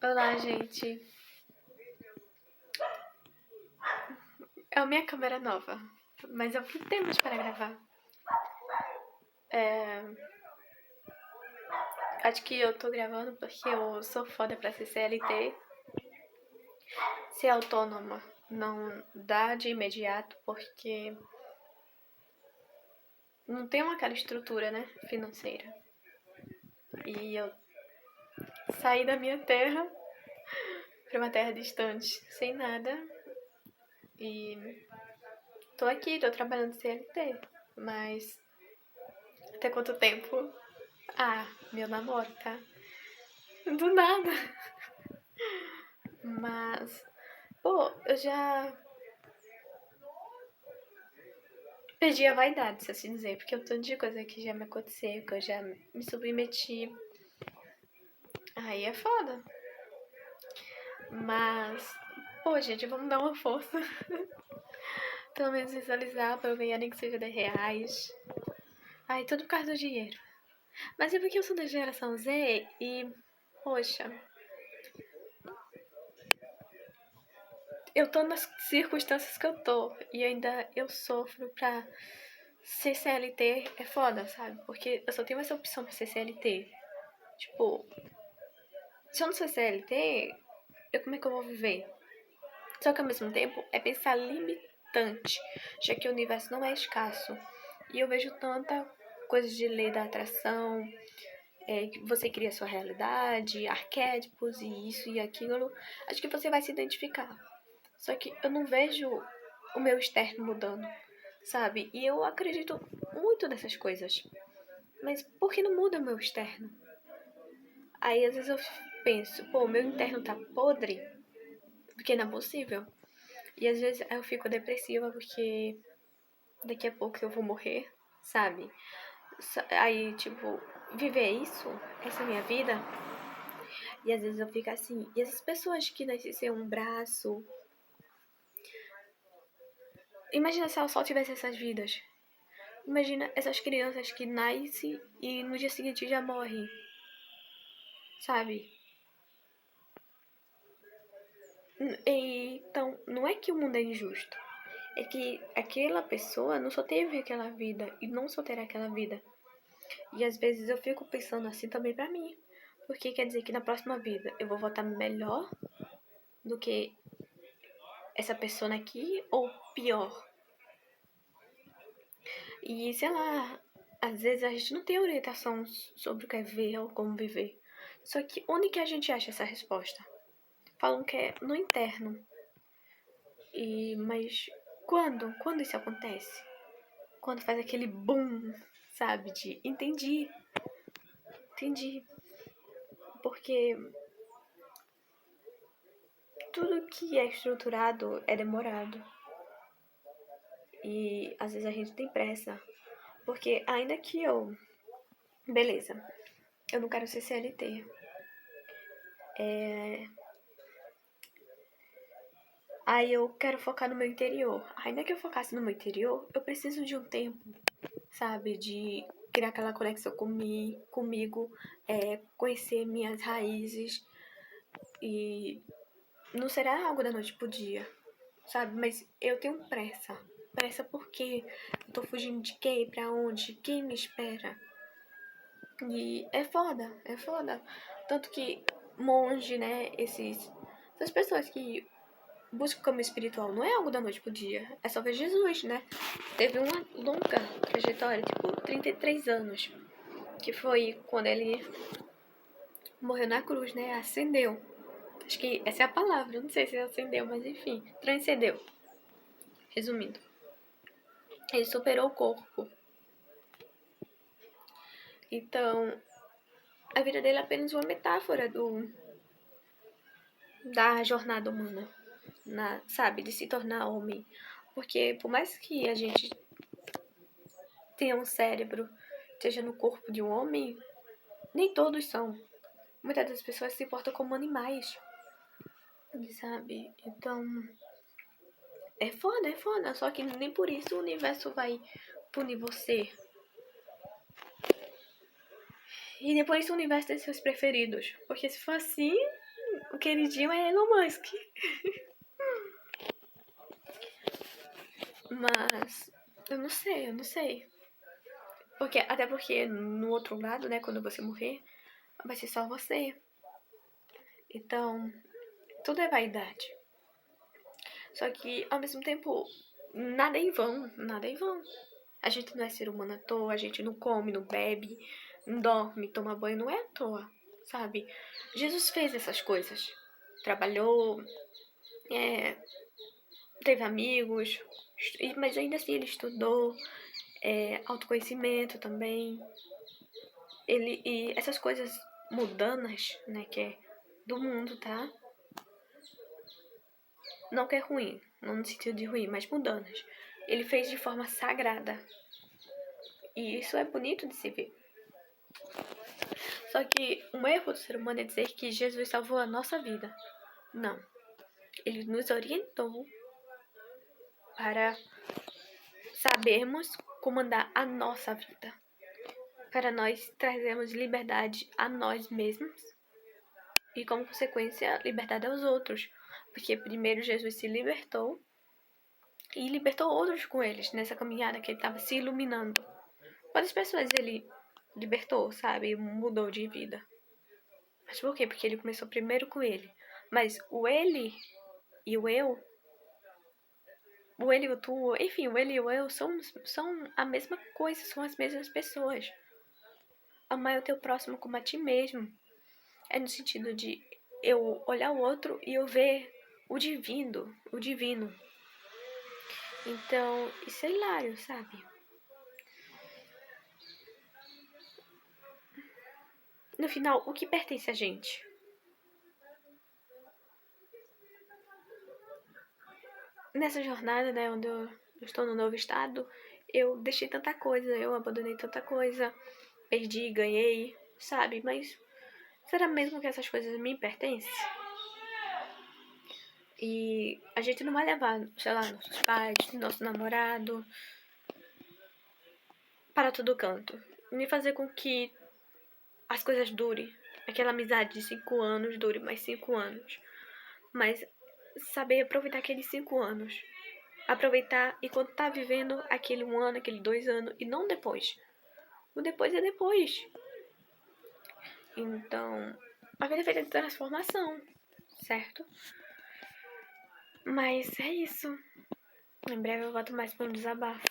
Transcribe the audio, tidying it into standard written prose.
Olá, gente. É a minha câmera nova, mas é o que temos para gravar. Acho que eu tô gravando porque eu sou foda pra ser CLT. Ser autônoma não dá de imediato porque não tem aquela estrutura, né, financeira. E eu saí da minha terra pra uma terra distante, sem nada. E tô aqui, tô trabalhando de CLT, mas até quanto tempo? Ah, meu namoro, tá? Do nada. Mas, pô, eu já perdi a vaidade, se assim dizer, porque o tanto de coisa que já me aconteceu, que eu já me submeti, aí é foda. Mas, pô, gente, vamos dar uma força. Pelo menos visualizar pra eu ganhar nem que seja R$ 10. Ai, tudo por causa do dinheiro. Mas é porque eu sou da geração Z e, poxa, eu tô nas circunstâncias que eu tô e ainda eu sofro pra ser CLT é foda, sabe? Porque eu só tenho essa opção pra ser CLT. Tipo, se eu não sou CLT, como é que eu vou viver? Só que ao mesmo tempo é pensar limitante, já que o universo não é escasso. E eu vejo tanta coisa de lei da atração, que você cria sua realidade, arquétipos e isso e aquilo. Acho que você vai se identificar. Só que eu não vejo o meu externo mudando, sabe? E eu acredito muito nessas coisas. Mas por que não muda o meu externo? Aí às vezes eu penso, pô, o meu interno tá podre, porque não é possível. E às vezes eu fico depressiva porque daqui a pouco eu vou morrer, sabe? Aí, tipo, viver isso, essa minha vida, e às vezes eu fico assim, e essas pessoas que nascem sem um braço, imagina se ela só tivesse essas vidas. Imagina essas crianças que nascem e no dia seguinte já morrem, sabe? Então, não é que o mundo é injusto. É que aquela pessoa não só teve aquela vida e não só terá aquela vida. E às vezes eu fico pensando assim também pra mim. Porque quer dizer que na próxima vida eu vou voltar melhor do que essa pessoa aqui ou pior. E sei lá, às vezes a gente não tem orientação sobre o que é ver ou como viver. Só que onde que a gente acha essa resposta? Falam que é no interno. Mas quando? Quando isso acontece? Quando faz aquele boom, sabe? De entendi. Entendi. Porque tudo que é estruturado é demorado. E às vezes a gente tem pressa. Porque ainda que eu. Beleza. Eu não quero ser CLT. Aí eu quero focar no meu interior. Ainda que eu focasse no meu interior, eu preciso de um tempo, sabe? De criar aquela conexão comigo, conhecer minhas raízes. E não será algo da noite pro dia, sabe? Mas eu tenho pressa. Pressa porque eu tô fugindo de quê? Pra onde? Quem me espera? E é foda, é foda. Tanto que monge, né? Essas pessoas que buscam o caminho espiritual não é algo da noite pro dia. É só ver Jesus, né? Teve uma longa trajetória, tipo, 33 anos. Que foi quando ele morreu na cruz, né? Ascendeu. Acho que essa é a palavra. Não sei se ascendeu, mas enfim. Transcendeu. Resumindo. Ele superou o corpo. Então, a vida dele é apenas uma metáfora da jornada humana. Sabe? De se tornar homem. Porque por mais que a gente tenha um cérebro, esteja no corpo de um homem, nem todos são. Muitas das pessoas se portam como animais, sabe? Então, é foda, é foda. Só que nem por isso o universo vai punir você. E nem por isso o universo tem seus preferidos. Porque se for assim, queridinho é Elon Musk. Mas eu não sei. Até porque no outro lado, né, quando você morrer, vai ser só você. Então, tudo é vaidade. Só que, ao mesmo tempo, nada é em vão, nada é em vão. A gente não é ser humano à toa, a gente não come, não bebe, não dorme, toma banho, não é à toa, sabe? Jesus fez essas coisas. Trabalhou, teve amigos, mas ainda assim ele estudou, autoconhecimento também. E essas coisas mundanas, né, que é do mundo, tá? Não que é ruim, não no sentido de ruim, mas mundanas. Ele fez de forma sagrada. E isso é bonito de se ver. Só que um erro do ser humano é dizer que Jesus salvou a nossa vida. Não. Ele nos orientou para sabermos comandar a nossa vida. Para nós trazermos liberdade a nós mesmos e, como consequência, liberdade aos outros. Porque primeiro Jesus se libertou e libertou outros com eles nessa caminhada que ele estava se iluminando. Quantas pessoas ele libertou, sabe? Mudou de vida. Mas por quê? Porque ele começou primeiro com ele. Mas o ele e o eu, o ele e o tu, enfim, o ele e o eu são a mesma coisa, são as mesmas pessoas. Amar o teu próximo como a ti mesmo. É no sentido de eu olhar o outro e eu ver o divino, o divino. Então, isso é hilário, sabe? No final, o que pertence a gente? Nessa jornada, né, onde eu estou no novo estado, eu deixei tanta coisa, eu abandonei tanta coisa, perdi, ganhei, sabe? Mas será mesmo que essas coisas me pertencem? E a gente não vai levar, sei lá, nossos pais, nosso namorado para todo canto. Nem fazer com que as coisas durem. Aquela amizade de 5 anos dure mais 5 anos. Mas saber aproveitar aqueles 5 anos. Aproveitar enquanto tá vivendo aquele 1 ano, aquele 2 anos, e não depois. O depois é depois. Então, a vida é feita de transformação, certo? Mas é isso. Em breve eu volto mais para um desabafo.